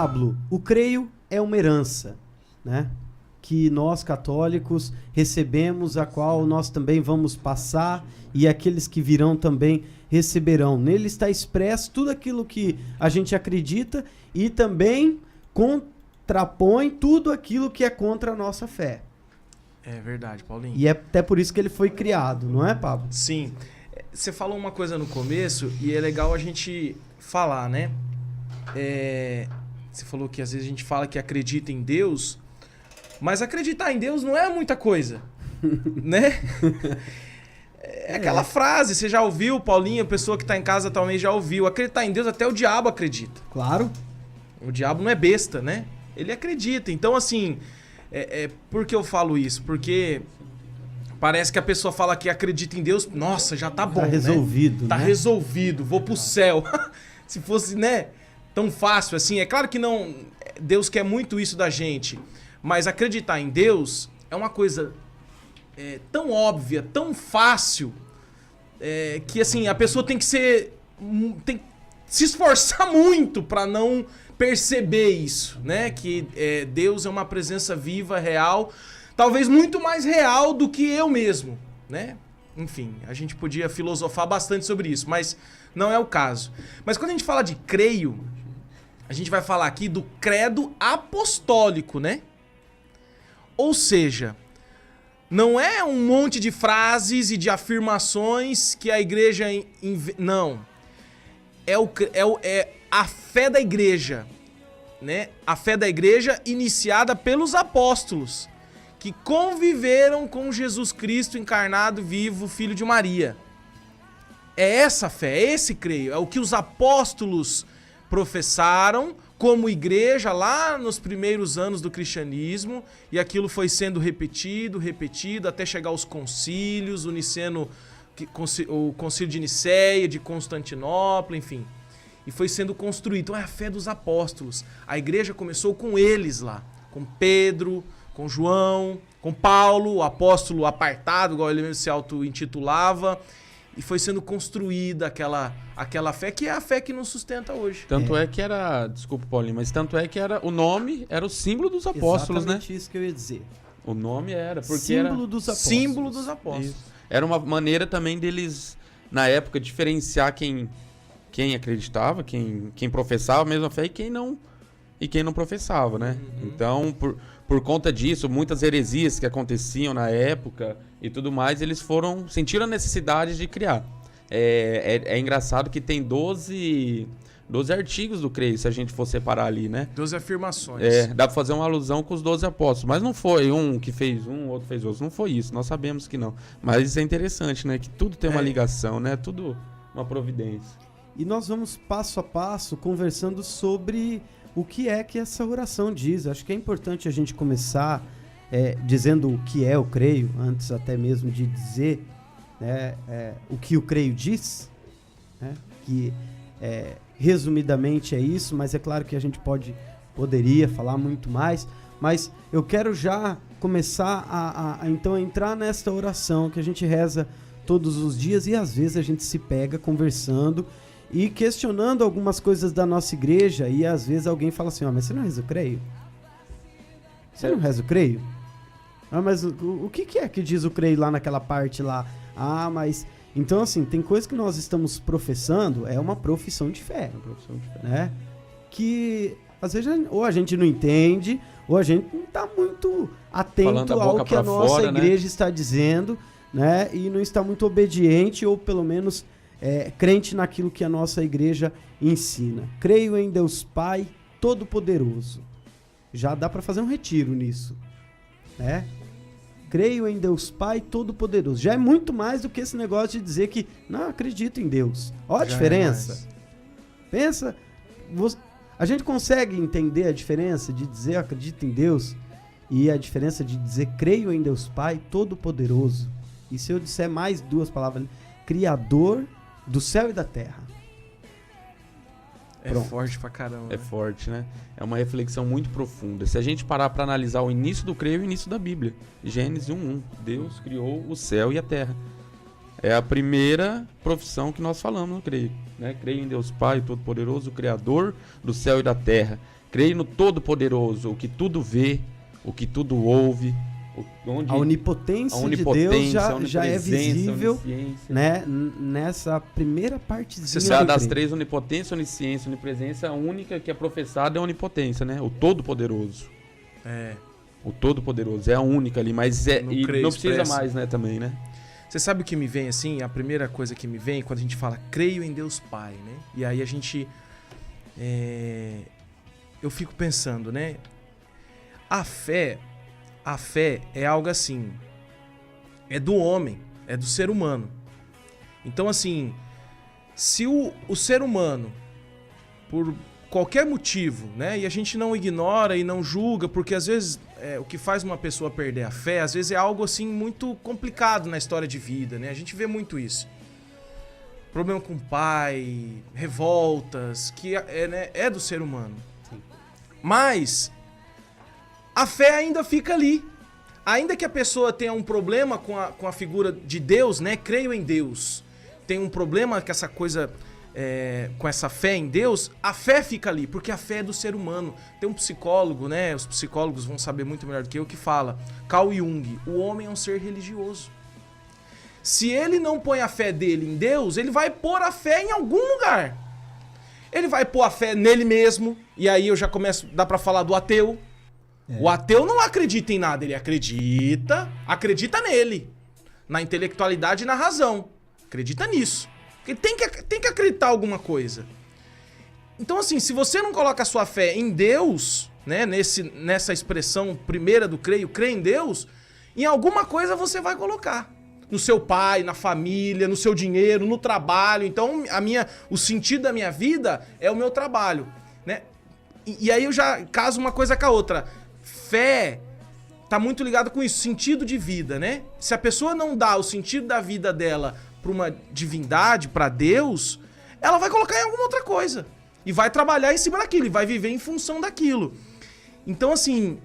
Pablo, o creio é uma herança, né? Que nós católicos recebemos, a qual nós também vamos passar, e aqueles que virão também receberão. Nele está expresso tudo aquilo que a gente acredita e também contrapõe tudo aquilo que é contra a nossa fé. É verdade, Paulinho. E é até por isso que ele foi criado, não é, Pablo? Sim. Você falou uma coisa no começo e é legal a gente falar, né? Você falou que às vezes a gente fala que acredita em Deus, mas acreditar em Deus não é muita coisa, né? É aquela frase, você já ouviu, Paulinho, a pessoa que está em casa também já ouviu. Acreditar em Deus, até o diabo acredita. Claro. O diabo não é besta, né? Ele acredita. Então, assim, por que eu falo isso? Porque parece que a pessoa fala que acredita em Deus, nossa, já tá bom, tá resolvido, né? Tá resolvido, vou pro céu. Se fosse, né, tão fácil assim. É claro que não, Deus quer muito isso da gente, mas acreditar em Deus é uma coisa tão óbvia, tão fácil, que assim, a pessoa tem que se esforçar muito para não perceber isso, né? Que Deus é uma presença viva, real, talvez muito mais real do que eu mesmo, né? Enfim, a gente podia filosofar bastante sobre isso, mas não é o caso. Mas quando a gente fala de creio, a gente vai falar aqui do credo apostólico, né? Ou seja, não é um monte de frases e de afirmações que a igreja... Não. É a fé da igreja, né? A fé da igreja iniciada pelos apóstolos, que conviveram com Jesus Cristo encarnado, vivo, filho de Maria. É essa fé, é esse creio, é o que os apóstolos professaram como igreja lá nos primeiros anos do cristianismo, e aquilo foi sendo repetido, até chegar aos concílios, o concílio de Nicéia, de Constantinopla, enfim. E foi sendo construído. Então é a fé dos apóstolos. A igreja começou com eles lá, com Pedro, com João, com Paulo, o apóstolo apartado, igual ele mesmo se auto-intitulava, e foi sendo construída aquela fé, que é a fé que nos sustenta hoje. Tanto é que era, desculpa, Paulinho, mas tanto é que o nome era o símbolo dos apóstolos, né? Exatamente isso que eu ia dizer. O nome era, porque símbolo dos apóstolos. Símbolo dos apóstolos. Isso. Era uma maneira também deles, na época, diferenciar quem acreditava, quem professava a mesma fé e quem não professava, né? Uhum. Então, por conta disso, muitas heresias que aconteciam na época e tudo mais, eles sentiram a necessidade de criar. É engraçado que tem 12 artigos do creio, se a gente for separar ali, né? 12 afirmações. Dá pra fazer uma alusão com os 12 apóstolos, mas não foi um que fez um, outro fez outro, não foi isso, nós sabemos que não. Mas isso é interessante, né? Que tudo tem uma ligação, né? Tudo uma providência. E nós vamos passo a passo conversando sobre o que é que essa oração diz. Acho que é importante a gente começar dizendo o que é o creio, antes até mesmo de dizer o que o creio diz, né? Que resumidamente é isso, mas é claro que a gente poderia falar muito mais, mas eu quero já começar a então entrar nesta oração que a gente reza todos os dias e às vezes a gente se pega conversando e questionando algumas coisas da nossa igreja, e às vezes alguém fala assim, mas você não reza o creio? Você não reza o creio? Mas o que é que diz o creio lá naquela parte lá? Mas... Então, assim, tem coisa que nós estamos professando, é uma profissão de fé, né? Que às vezes ou a gente não entende, ou a gente não está muito atento ao que a nossa igreja está dizendo, né? E não está muito obediente, ou pelo menos crente naquilo que a nossa igreja ensina. Creio em Deus Pai Todo-Poderoso. Já dá para fazer um retiro nisso, né? Creio em Deus Pai Todo-Poderoso. Já é muito mais do que esse negócio de dizer que não acredito em Deus. Olha a diferença. Pensa, a gente consegue entender a diferença de dizer acredito em Deus e a diferença de dizer creio em Deus Pai Todo-Poderoso. E se eu disser mais duas palavras, Criador do céu e da terra. Pronto. Forte pra caramba. É forte, né? É uma reflexão muito profunda. Se a gente parar para analisar o início do creio e o início da Bíblia. Gênesis 1:1. Deus criou o céu e a terra. É a primeira profissão que nós falamos no creio, né? Creio em Deus Pai Todo-Poderoso, Criador do céu e da terra. Creio no Todo-Poderoso, o que tudo vê, o que tudo ouve. A onipotência de Deus já é visível, né, nessa primeira partezinha. Você sabe das três, onipotência, onisciência, onipresença, a única que é professada é a onipotência, né? O Todo-Poderoso. O Todo-Poderoso é a única ali, mas não precisa mais, né, também, né? Você sabe o que me vem, assim? A primeira coisa que me vem quando a gente fala creio em Deus Pai, né? E aí a gente... eu fico pensando, né? A fé é algo assim, é do homem, é do ser humano. Então, assim, se o ser humano, por qualquer motivo, né, e a gente não ignora e não julga, porque às vezes o que faz uma pessoa perder a fé, às vezes é algo assim muito complicado na história de vida, né? A gente vê muito isso. Problema com o pai, revoltas, que é do ser humano. Sim. Mas a fé ainda fica ali. Ainda que a pessoa tenha um problema com a figura de Deus, né? Creio em Deus. Tem um problema com essa coisa, com essa fé em Deus, a fé fica ali, porque a fé é do ser humano. Tem um psicólogo, né? Os psicólogos vão saber muito melhor do que eu, que fala, Carl Jung, o homem é um ser religioso. Se ele não põe a fé dele em Deus, ele vai pôr a fé em algum lugar. Ele vai pôr a fé nele mesmo, e aí eu já começo, dá pra falar do ateu. O ateu não acredita em nada, ele acredita nele, na intelectualidade e na razão. Acredita nisso. Ele tem que acreditar alguma coisa. Então, assim, se você não coloca a sua fé em Deus, né, nessa expressão primeira do creio em Deus, em alguma coisa você vai colocar. No seu pai, na família, no seu dinheiro, no trabalho. Então, o sentido da minha vida é o meu trabalho, né? E aí eu já caso uma coisa com a outra. Fé tá muito ligado com isso, sentido de vida, né? Se a pessoa não dá o sentido da vida dela pra uma divindade, pra Deus, ela vai colocar em alguma outra coisa. E vai trabalhar em cima daquilo, e vai viver em função daquilo. Então, assim,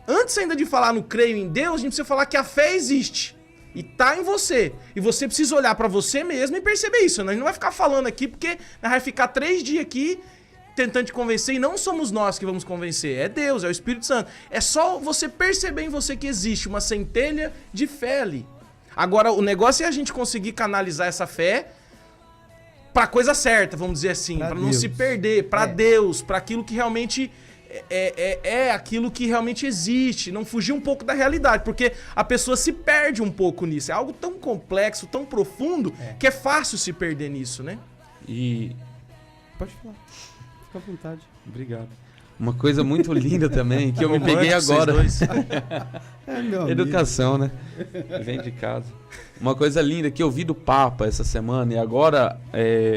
antes ainda de falar no creio em Deus, a gente precisa falar que a fé existe. E tá em você. E você precisa olhar pra você mesmo e perceber isso. A gente não vai ficar falando aqui, porque vai ficar 3 dias aqui tentando te convencer, e não somos nós que vamos convencer, é Deus, é o Espírito Santo. É só você perceber em você que existe uma centelha de fé ali. Agora, o negócio é a gente conseguir canalizar essa fé pra coisa certa, vamos dizer assim, pra não se perder, pra Deus, pra aquilo que realmente é aquilo que realmente existe, não fugir um pouco da realidade, porque a pessoa se perde um pouco nisso. É algo tão complexo, tão profundo, que é fácil se perder nisso, né? E... Pode falar. Fica à vontade. Obrigado. Uma coisa muito linda também, que eu me peguei agora. Educação, né? Vem de casa. Uma coisa linda que eu vi do Papa essa semana, e agora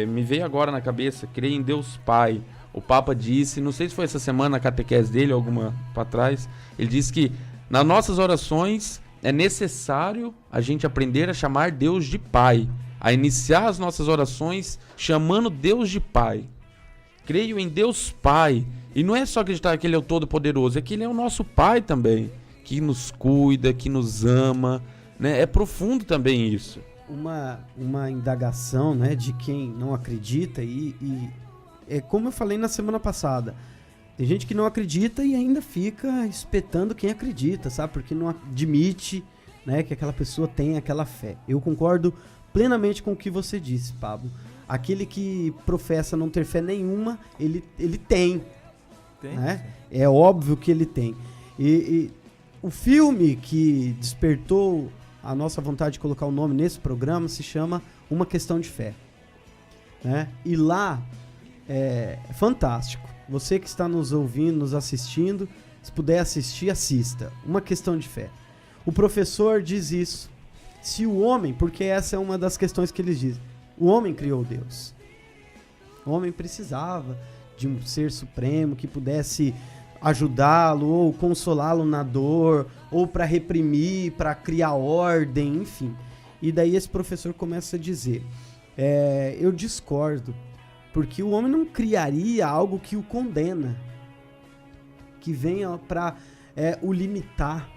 me veio agora na cabeça, creio em Deus Pai. O Papa disse, não sei se foi essa semana a catequese dele, alguma para trás, ele disse que nas nossas orações é necessário a gente aprender a chamar Deus de Pai, a iniciar as nossas orações chamando Deus de Pai. Creio em Deus Pai. E não é só acreditar que Ele é o Todo-Poderoso, é que Ele é o nosso Pai também, que nos cuida, que nos ama, né? É profundo também isso. Uma indagação, né, de quem não acredita e é como eu falei na semana passada, tem gente que não acredita e ainda fica espetando quem acredita, sabe? Porque não admite, né, que aquela pessoa tem aquela fé. Eu concordo plenamente com o que você disse, Pablo. Aquele que professa não ter fé nenhuma, ele tem. Né? É óbvio que ele tem. E o filme que despertou a nossa vontade de colocar o nome nesse programa se chama Uma Questão de Fé. Né? E lá é fantástico. Você que está nos ouvindo, nos assistindo, se puder assistir, assista. Uma Questão de Fé. O professor diz isso. Se o homem, porque essa é uma das questões que eles dizem, o homem criou Deus. O homem precisava de um ser supremo que pudesse ajudá-lo ou consolá-lo na dor, ou para reprimir, para criar ordem, enfim. E daí esse professor começa a dizer, eu discordo, porque o homem não criaria algo que o condena, que venha para o limitar,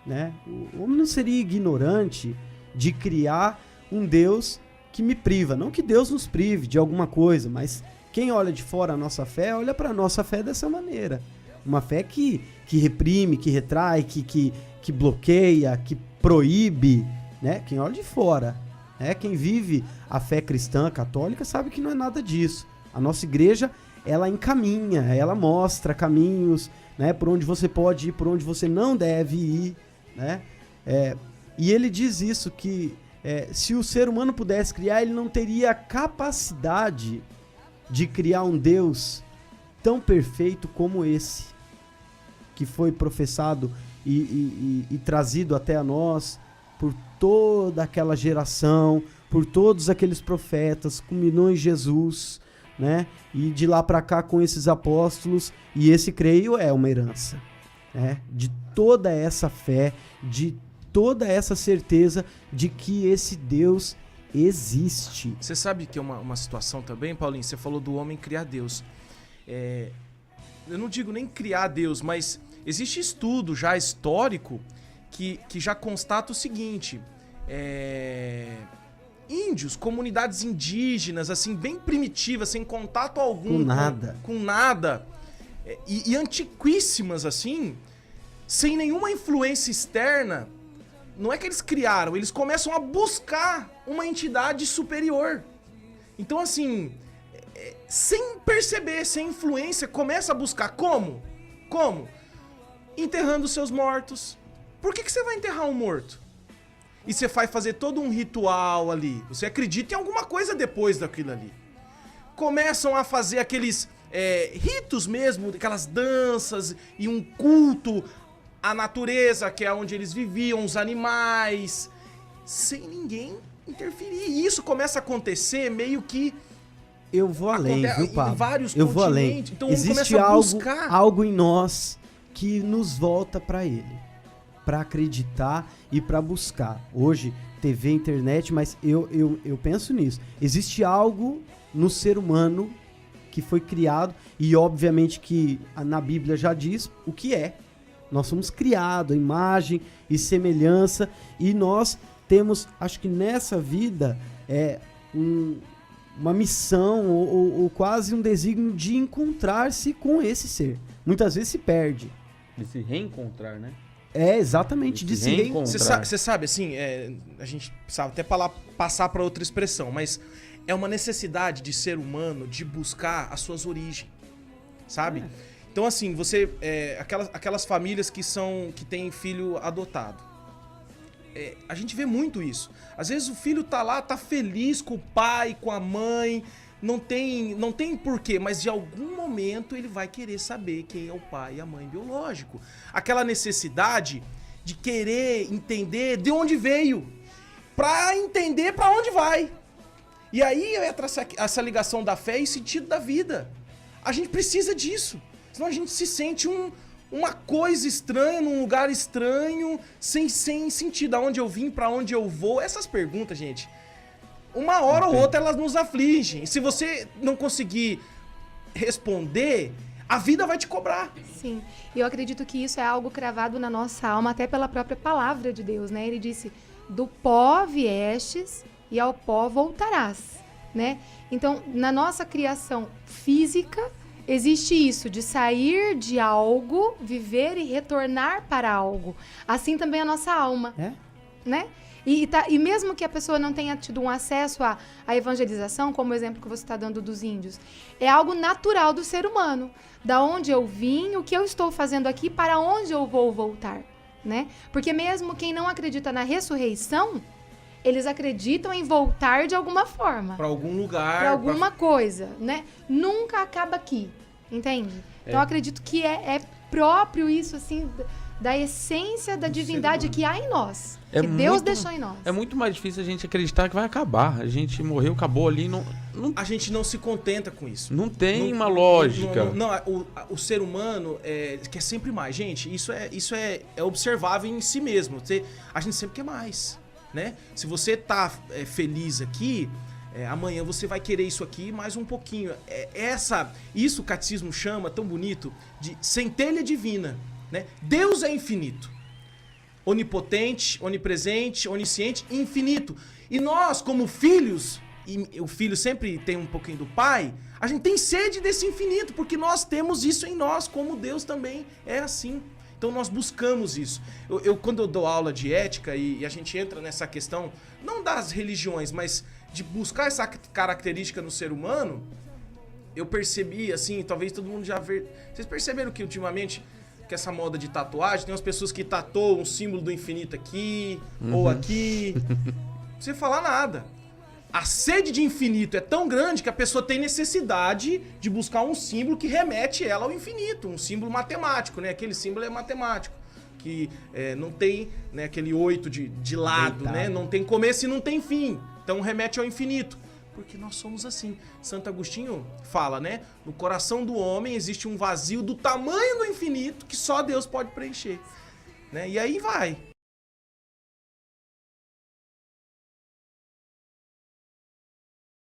né? O homem não seria ignorante de criar um Deus que me priva. Não que Deus nos prive de alguma coisa, mas quem olha de fora a nossa fé, olha para a nossa fé dessa maneira. Uma fé que reprime, que retrai, que bloqueia, que proíbe, né? Quem olha de fora, né? Quem vive a fé cristã, católica, sabe que não é nada disso. A nossa igreja, ela encaminha, ela mostra caminhos, né? Por onde você pode ir, por onde você não deve ir, né? E ele diz isso, que se o ser humano pudesse criar, ele não teria a capacidade de criar um Deus tão perfeito como esse, que foi professado e trazido até a nós por toda aquela geração, por todos aqueles profetas, culminou em Jesus, né? E de lá para cá com esses apóstolos, e esse, creio, é uma herança, né? De toda essa fé, de toda essa certeza de que esse Deus existe. Você sabe que é uma situação também, Paulinho? Você falou do homem criar Deus. Eu não digo nem criar Deus, mas existe estudo já histórico que já constata o seguinte: índios, comunidades indígenas, assim, bem primitivas, sem contato algum. Com nada. E antiquíssimas, assim, sem nenhuma influência externa. Não é que eles criaram, eles começam a buscar uma entidade superior. Então, assim, sem perceber, sem influência, começa a buscar. Como? Enterrando seus mortos. Por que você vai enterrar um morto? E você vai fazer todo um ritual ali. Você acredita em alguma coisa depois daquilo ali. Começam a fazer aqueles ritos mesmo, aquelas danças e um culto à natureza, que é onde eles viviam, os animais, sem ninguém interferir. E isso começa a acontecer meio que... Eu vou além, viu, Pablo? Em vários eu continentes. Vou além. Então existe algo em nós que nos volta para ele, para acreditar e para buscar. Hoje, TV, internet, mas eu penso nisso. Existe algo no ser humano que foi criado, e obviamente que na Bíblia já diz o que é. Nós somos criados à imagem e semelhança, e nós temos, acho que nessa vida, uma missão ou quase um desígnio de encontrar-se com esse ser. Muitas vezes se perde. De se reencontrar, né? Exatamente, de se reencontrar. Você sabe, assim, a gente precisava até passar para outra expressão, mas é uma necessidade de ser humano de buscar as suas origens, sabe? Então, assim, você... aquelas famílias que têm filho adotado. A gente vê muito isso. Às vezes o filho tá lá, tá feliz com o pai, com a mãe, não tem porquê, mas de algum momento ele vai querer saber quem é o pai e a mãe biológico. Aquela necessidade de querer entender de onde veio, pra entender pra onde vai. E aí entra essa ligação da fé e sentido da vida. A gente precisa disso. Senão a gente se sente uma coisa estranha, num lugar estranho, sem sentido. Aonde eu vim, pra onde eu vou. Essas perguntas, gente, uma hora ou outra elas nos afligem. E se você não conseguir responder, a vida vai te cobrar. Sim, e eu acredito que isso é algo cravado na nossa alma, até pela própria palavra de Deus, né? Ele disse, do pó viestes e ao pó voltarás, né? Então, na nossa criação física, existe isso, de sair de algo, viver e retornar para algo. Assim também a nossa alma, né? E mesmo que a pessoa não tenha tido um acesso à evangelização, como o exemplo que você está dando dos índios, é algo natural do ser humano. Da onde eu vim, o que eu estou fazendo aqui, para onde eu vou voltar, né? Porque mesmo quem não acredita na ressurreição, eles acreditam em voltar de alguma forma. Para algum lugar. Para alguma coisa, né? Nunca acaba aqui, entende? Então eu acredito que é próprio isso, assim, da essência da divindade que há em nós. Que Deus deixou em nós. É muito mais difícil a gente acreditar que vai acabar. A gente morreu, acabou ali. A gente não se contenta com isso. Não tem uma lógica. O ser humano quer sempre mais. Gente, isso é observável em si mesmo. A gente sempre quer mais, né? Se você tá feliz aqui, amanhã você vai querer isso aqui mais um pouquinho. Isso o catecismo chama, tão bonito, de centelha divina, né? Deus é infinito. Onipotente, onipresente, onisciente e infinito. E nós, como filhos, e o filho sempre tem um pouquinho do pai, A gente tem sede desse infinito, porque nós temos isso em nós, como Deus também é assim. Então nós buscamos isso. Quando eu dou aula de ética e a gente entra nessa questão, não das religiões, mas de buscar essa característica no ser humano, eu percebi, assim, talvez todo mundo já vê... Vocês perceberam que ultimamente, que essa moda de tatuagem, tem umas pessoas que tatuam um símbolo do infinito aqui, ou aqui, não precisa falar nada. A sede de infinito é tão grande que a pessoa tem necessidade de buscar um símbolo que remete ela ao infinito, um símbolo matemático, né? Aquele símbolo é matemático, que não tem, né, aquele 8 de lado, Deitado, né? Não tem começo e não tem fim, então remete ao infinito. Porque nós somos assim. Santo Agostinho fala, né? No coração do homem existe um vazio do tamanho do infinito que só Deus pode preencher. Né? E aí vai.